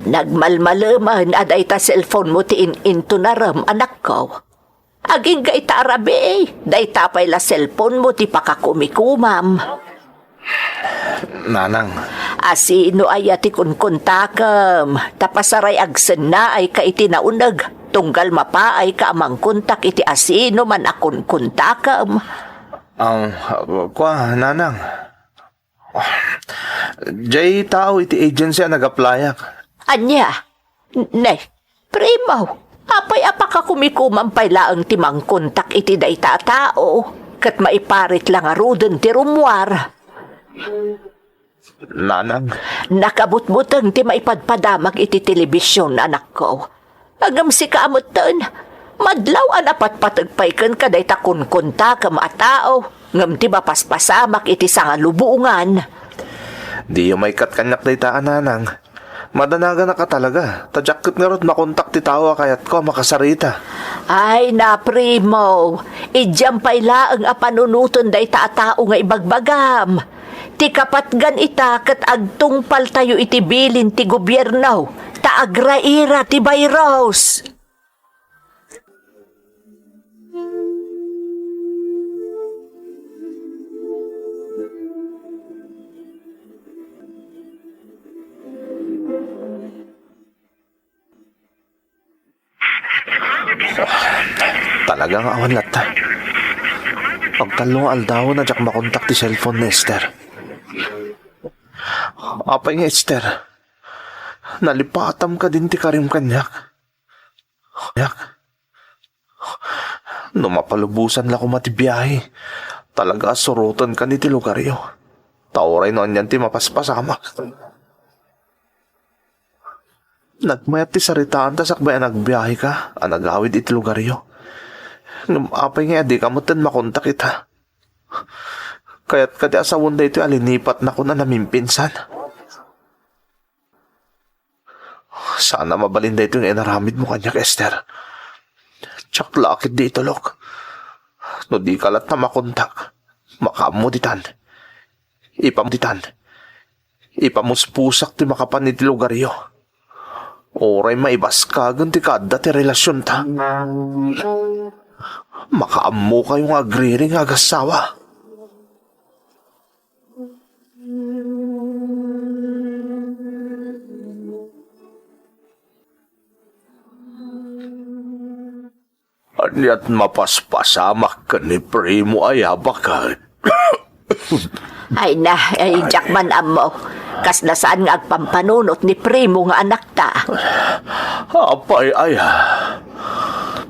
Nagmalmalaman aday ta cellphone mo ti into naram anak ko. Aging ga ita arabi, day tapay la cellphone mo ti pakakumikumam. Nanang, Asino ay ati kunkuntakam, tapasaray agsen na ay ka iti naunag, tunggal mapa ay ka amang kuntak iti asino man akun kuntakam. Nanang. Jay tao iti agency ang nag-applyak. Anya, nay, primaw, apay apaka kumikumam pay laang timang kontak iti dayta tao, kat maiparit lang aruden ti rumwar. Nanang, Nakabutbutang ti maipadpadamag iti telebisyon, anak ko. Agam si kaamutan, madlaw an apatpatagpay kan kaday takun kontakam a tao, ngam ti mapaspasamak iti sangalubungan. di yung may katkanyak daytaan, nanang. Madanaga na ka talaga. Tadyakkit nga rot makontak ti tawa kayat ko makasarita. Ay na, primo, idyam pay laang apanunuton day tao nga ibagbagam. Ti kapatgan ita kat agtungpal tayo iti bilin ti gobyerno, ta agraira ti virus. Talagang awan lata. Pagtalong aldaw na jak makontak ti cellphone ni Esther. Apay nga Esther, nalipatam ka din ti karim kanyak. No mapalubusan la ko matibiyahe, talaga surutan ka ni ti lugaryo. Tauray noon yan ti mapaspasamak. Nagmayat ti saritaan ta sakbay nagbiyahe ka, nagawid iti lugaryo. Apay nga di kamutan makontak kita. Kaya't kati asawon da ito alinipat na ko na namimpinsan. Sana mabalin da ito yung inaramid mo kanyak, Esther. Tsak lakit di ito, Lok. No di kalat na makontak, makamuditan. Ipamuspusak ti makapan iti lugaryo. Oray maibas ka, ganti kada ti relasyon ta. Makaammo kayong agriring agasawa. Anyat mapaspasamak ka ni Primo ay abakad. Ay na, ay jakman amo. Kas nasaan nga agpampanunot ni primo nga anak ta. Apay aya.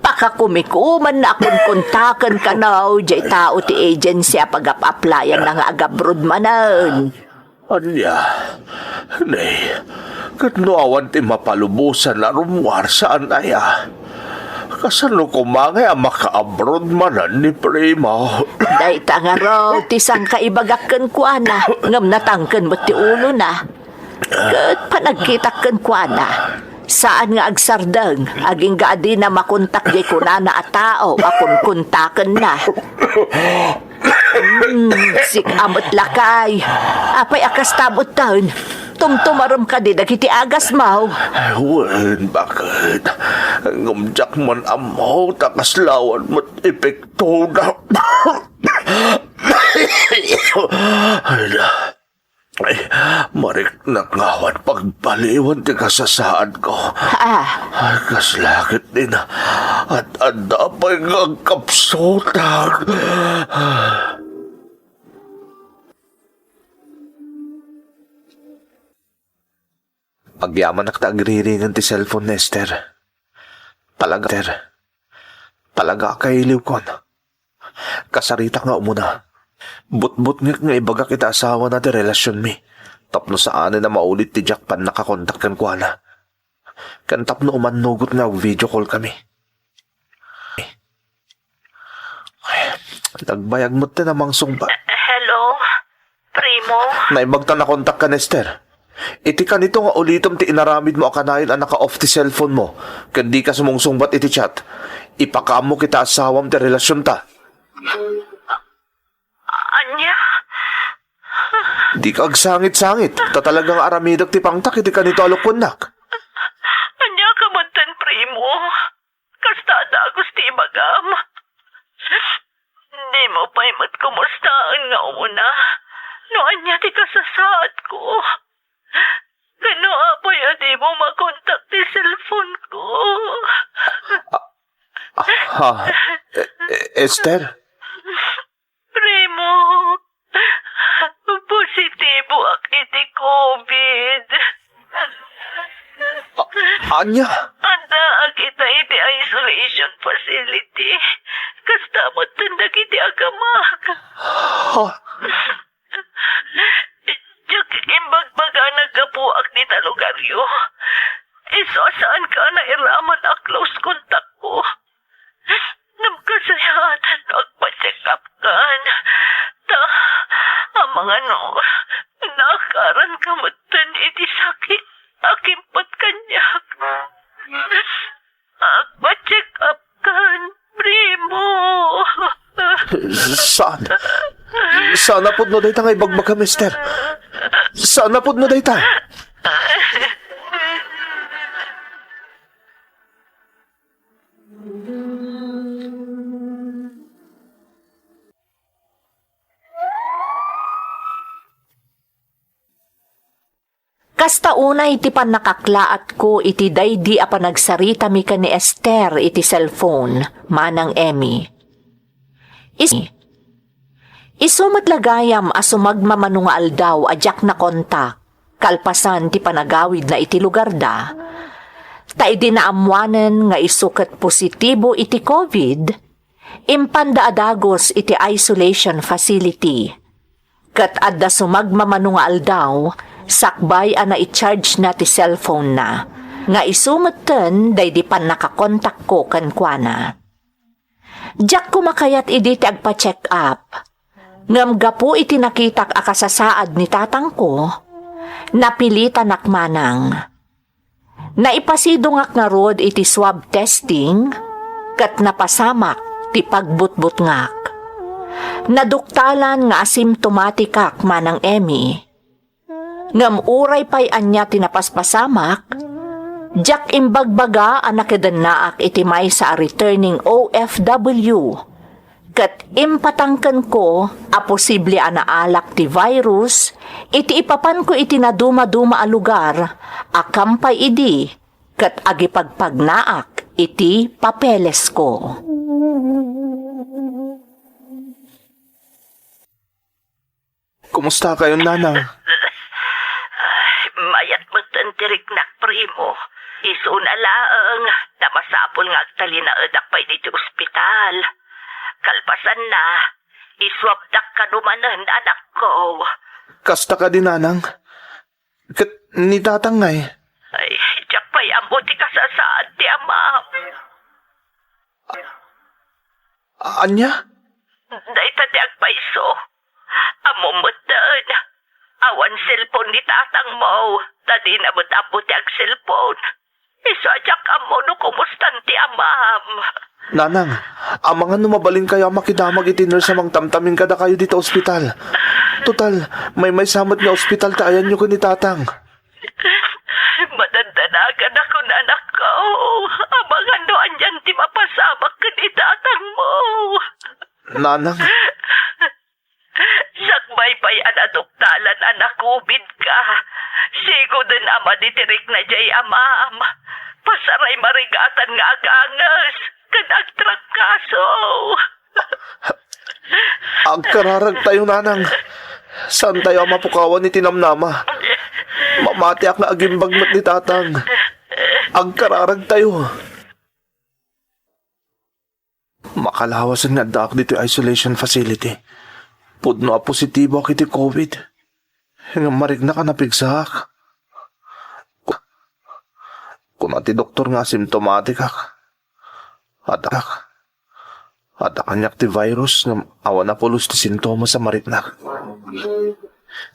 Pakakumikuman na akong kontakan ka na jay tao ti agency a pag-applyan na nga agabroad manan. Anya, nay, katnuawan ti mapalubusan na rumwar saan aya. Kasano kumangay ang maka-abroad manan ni Primo. Day nga raw, tisang kaibagakan kwa na, ngam natangkan mo ti ulo na. Kat panagkitakan kwa na. Saan nga agsardang, aging gaadi na makontak di ko na at tao, akong kontakan na. Sik amot lakay. Apay akas tabot taon. Tumtumaram ka di dagiti agas mo. Wen, bakit? Ngumjak man amaw, takaslawan mo't epekto na. Ay, marik na ngawan pagpaliwan ti kasasaan ko. Ay, kaslakit din at anda pa'y ngagkapsotag. Pagyaman naktaagriringan ti cellphone ni Esther. Talaga kailiw kon. Kasarita nga umuna. But-but nga ibaga kita asawa na ti relasyon mi. Tapno saan na maulit ti Jack pan nakakontak kan kwa na. Kan tapno umanugot nga video call kami. Nagbayag mo ti namang sungba. Hello, Primo? Naibagta na kontak ka, Esther. Iti ka nito nga ulitom ti inaramid mo akanayon ang naka-off ti cellphone mo. Kandi ka sumungsungbat iti chat. Ipakaam mo kita asawam ti relasyon ta. Anya? Di ka agsangit-sangit. Talagang aramidag ti pangtak iti ka nito alukunak. Anya kamantan, Primo? Kasta da gusti ibagam. Primo, pa'y mat kumustaan nga una. Noan niya ti kasasaad ko. Kano apoy adi mo makontak ti cellphone ko. Ha? Esther? Primo, positibo ak iti COVID. Anya? Anda kita iti isolation facility. Kastamot tanda kiti agamak. Ha? Diyak imbagbaga nagkapuak ni talugaryo. Saan ka na iraman a close contact ko. Namkasayatan nagpa-check up kan. Ang mga nakaran kamutan iti sakit. Akimpat kanyak. Agpa-check up kan, Primo. Saan? Saan na po no dayta nga ibagbag ka, mister? Saan na po no dayta? Kasta una iti panakaklaat ko iti daydi a panagsarita mi ka ni Esther iti cellphone, manang Emmy. Isumot lagayam a sumagmamanungaal daw ajak na kontak, kalpasan ti panagawid na iti lugar da. Ta idi naamwanan nga isukat positibo iti COVID, impanda adagos iti isolation facility. Kat adda sumagmamanungaal daw, sakbay ana i-charge na ti cellphone na, nga isumutten day di pan nakakontak ko kankwana. Diyak kumakayat idi ti agpa-check up. Ngam gapu iti nakitak akasasaad ni tatang ko, napilitan akmanang. Naipasidungak na rod iti swab testing, kat napasamak ti pagbutbut ngak. Naduktalan nga asymptomatikak manang Emmy. Ngam uray pa'y anya tinapaspasamak, jak imbagbaga anakidanaak iti may sa returning OFW. Kat impatangkan ko a posible anaalak ti virus, iti ipapan ko iti naduma-duma a lugar, akampay idi, kat agipagpagnaak iti papeles ko. Kumusta kayo, nanang? Mayat magtantirik na, Primo. Iso na lang, namasapol nga agtalinaedak pa dito ospital. Kalpasan na, iswabdak ka numanan, anak ko. Kasta ka din, nanang? Kat ni tatangay. Ay, diyak pa'y ambuti ka sa saan, ti amam. Anya? Day tati agpaiso. Amumutan. Awan cellphone ni tatang mo. Tadi na buti ag cellphone. Iso ajak amo no kumustan ti amam. Nanang, ang mga numabalin kayo makidamag iti nurse amang tamtamin kada kayo dito ospital. Total, may samot nga ospital taayan nyo ko ni tatang. Madandanagan ako na anak ko. Abangan doan dyan ti mapasamak ka ni tatang mo. Nanang, Sakbay pa'y anaduktalan anak COVID ka. Sigo din ama ditirik na jay amam. Pasaray marigatan nga agangas. Kanagtrak kaso. ang kararag tayo, nanang. Saan tayo mapukawan ni tinamnama? Mamatiak na agimbagmat ni tatang. Ang kararag tayo. Makalawasan nga daak dito isolation facility. Pudno a positibo ak iti COVID. Nga marigna ka napigsak. Kung ati doktor nga symptomatic ak. At kanyak ti virus nga awan na pulos ti sintomas sa marignak.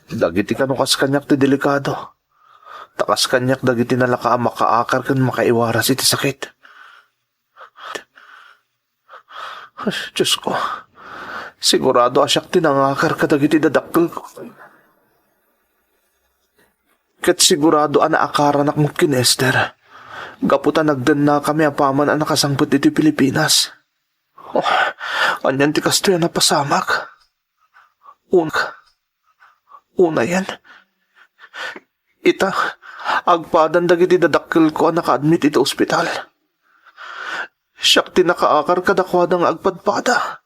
Dagiti kanukas kanyak ti delikado. Takas kanyak dagiti nalaka makaakar kan makaiwaras iti sakit. Diyos ko. Sigurado asyak tinangakar kadagiti dadakkel ko. Kat sigurado anaakaran akmut kin Esther. Gaputan nagdan na kami apaman ang nakasangput iti Pilipinas. Anyan ti kasto yan napasamak. Una yan. Ita, agpadan dagiti dadakkel ko ang naka-admit iti ospital. Siyak ti nakaakar kadakwada nga agpadpada.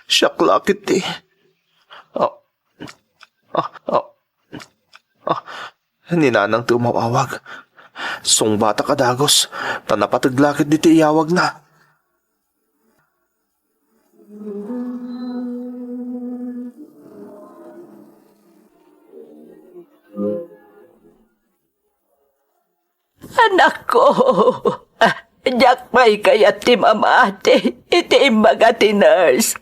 Siyak lakit ti. Ninanang ti umawawag. Sungbata kadagos, tanapatiglakit di ti iyawag na. Anak ko, Jack may kayat ti mamati, iti imbaga ti nurse.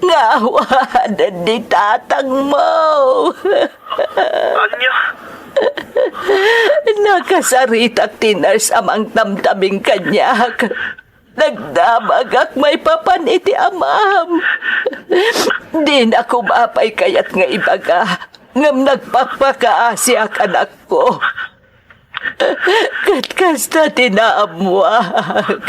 Ngawadan di tatang mo. Anya? Nakasaritak ti nurse amang tamtaming kanyak. Nagdamagak may papan iti amam. Di na kumapay kayat nga ibaga. Ngam nagpapakaasya anak ko. Katkas na tinaamwag.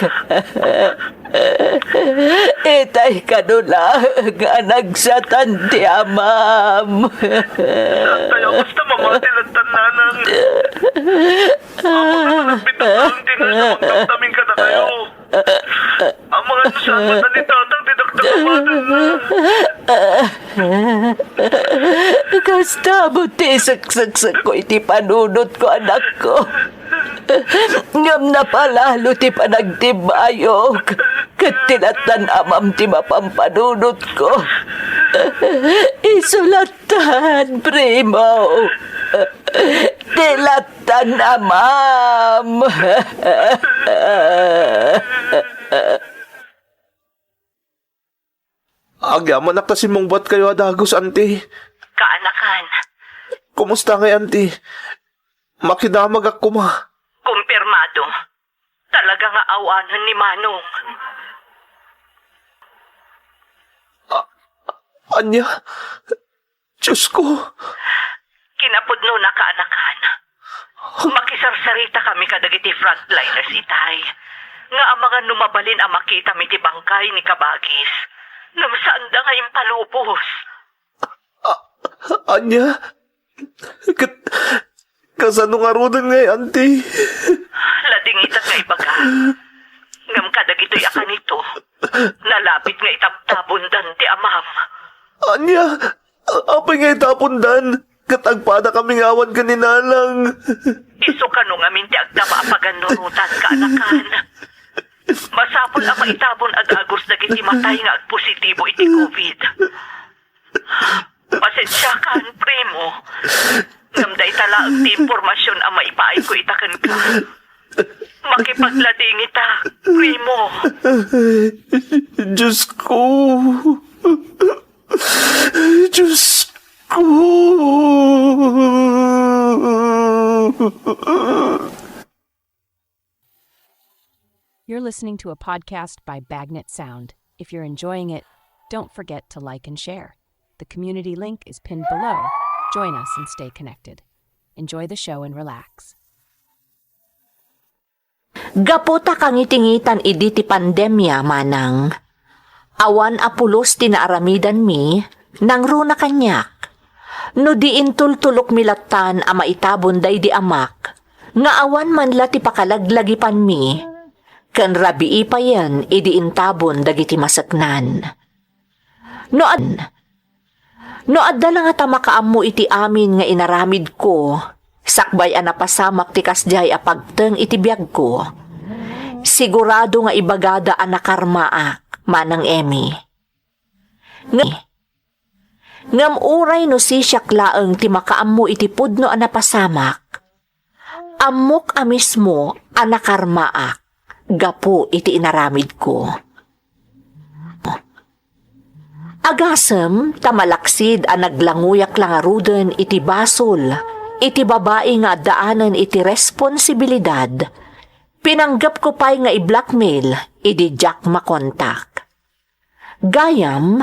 Itay kanulang nga nagsatan ti amam. Tayo basta mamati lang tananang. Ang mga nagpitang tinanamang tamtaming ka na kayo. Ang mga nasama na ni tatang dinagdakamadan na. Kasta mo ti saksak ko iti panunot ko anak ko. Ngam na palalo ti panagtibayog. Kat tinatan amam ti mapampanunot ko. Isulatan, primo. Tilatan amam. Agyaman naktasin mong buat kayo adagos, auntie. Kaanakan, Kumusta ngay, auntie? Makinamag ako ma. kumpirmado. Talaga nga awanan ni Manong. Anya? Diyos ko. Kinapudno na kaanakan. Makisarsarita kami kadagiti frontliners itay. Nga ang mga numabalin ang makita mi ti bangkay ni Kabagis. Namasaan da nga impalupos. Anya? Kasano nga rodan ngay, auntie? Lading itat nga ibaga. Ngam kadagito'y akan ito. Nalapit nga itabtabundan ti amam. Anya? Apay nga itapundan? Katagpada kami ngawan kaninalang. Iso ka nung amin ti agdama apaganunutan kaanakan. Masapol ang maitabon agagos dagiti matay nga agpositibo iti COVID. Pasensyakan, primo. Ngamday tala ang ti impormasyon ang maipaay ko itakan ka. Makipaglading ita, primo. Diyos ko. Diyos ko. You're listening to a podcast by Bagnet Sound. If you're enjoying it, don't forget to like and share. The community link is pinned below. Join us and stay connected. Enjoy the show and relax. Gaputa kang itingitan idi ti pandemya, manang. Awan apulos tinaaramidan mi, nang runa kanyak. No di intultulok milatan ama itabon day di amak, nga awan man la ti pakalaglagipan mi, kan rabii pa yan idi intabon dagiti masaknan. No adda lang nga tamakaamu iti amin nga inaramid ko, sakbay anapasamak ti kasjay apagteng iti biyag ko. Sigurado nga ibagada anakarmaak, manang Emi. Ngam uray no si syaklaeng ti makaamu iti pudno anapasamak. Amok amismo anakarmaak, gapu iti inaramid ko. Agasem, tamalaksid ang naglanguyak lang aruden iti basol, iti babae nga daanan iti responsibilidad. Pinanggap ko pa'y nga i-blackmail, iti Jack makontak. Gayam,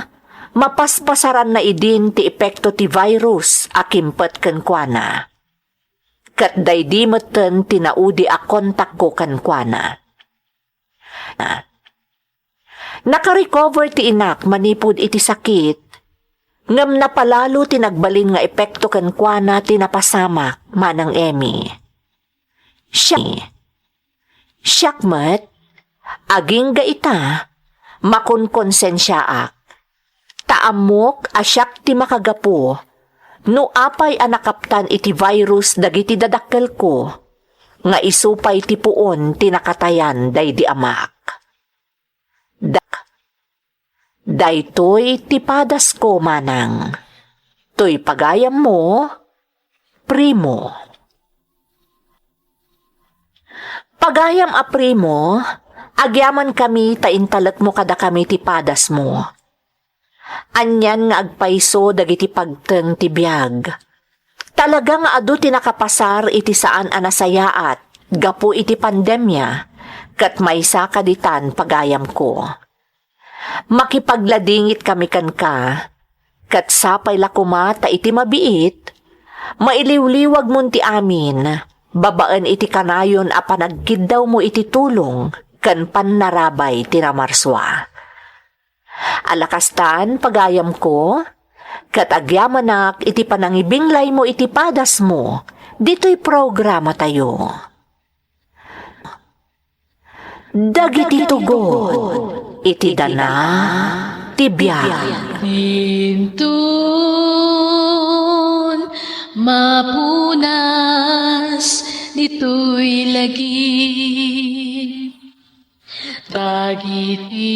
mapaspasaran na idin ti epekto ti virus akimpet kenkwana. Kat daydi meten tinaudi a kontak ko kenkwana. Naka-recover ti inak manipod iti sakit, ngam na palalo tinagbalin nga epekto ken kuana tinapasamak manang Emmy. Siyakmet, aging gaita, makonkonsensyaak. Taamok asyak ti makagapo, no apay anakaptan iti virus dagiti dadakkel ko, nga isupay ti puon tinakatayan day di amak. Daytoy ti padas ko manang, toy pagayam mo, primo. Pagayam a primo, agyaman kami taintalat mo kada kami ti padas mo. Anyan nga agpaiso dagiti pagteng ti biag. Talaga nga adu ti nakapasar iti saan anasayaat, gapu iti pandemya, kat maysa kaditan pagayam ko. Makipagladingit kami kan ka, kat sapay lakuma ta iti mabiit, mailiwliwag mon ti amin, babaan iti kanayon a panagkid daw mo iti tulong, kan pannarabay tinamarswa. Alakastan pagayam ko, kat agyamanak iti panangibinglay mo iti padas mo, dito'y programa tayo. Dagiti tugon, iti dana, tibiyag. Intun mapunas dito'y lagi. Dagiti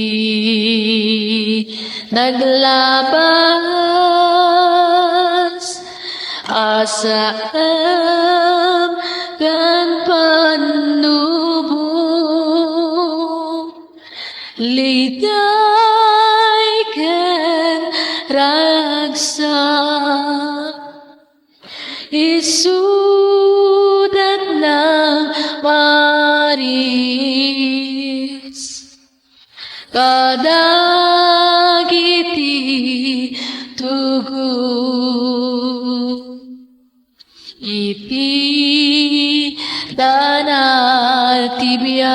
naglabas asam kan panubong liday ken ragsak isudat ng maris kadagiti tugo ipi danal tibiyag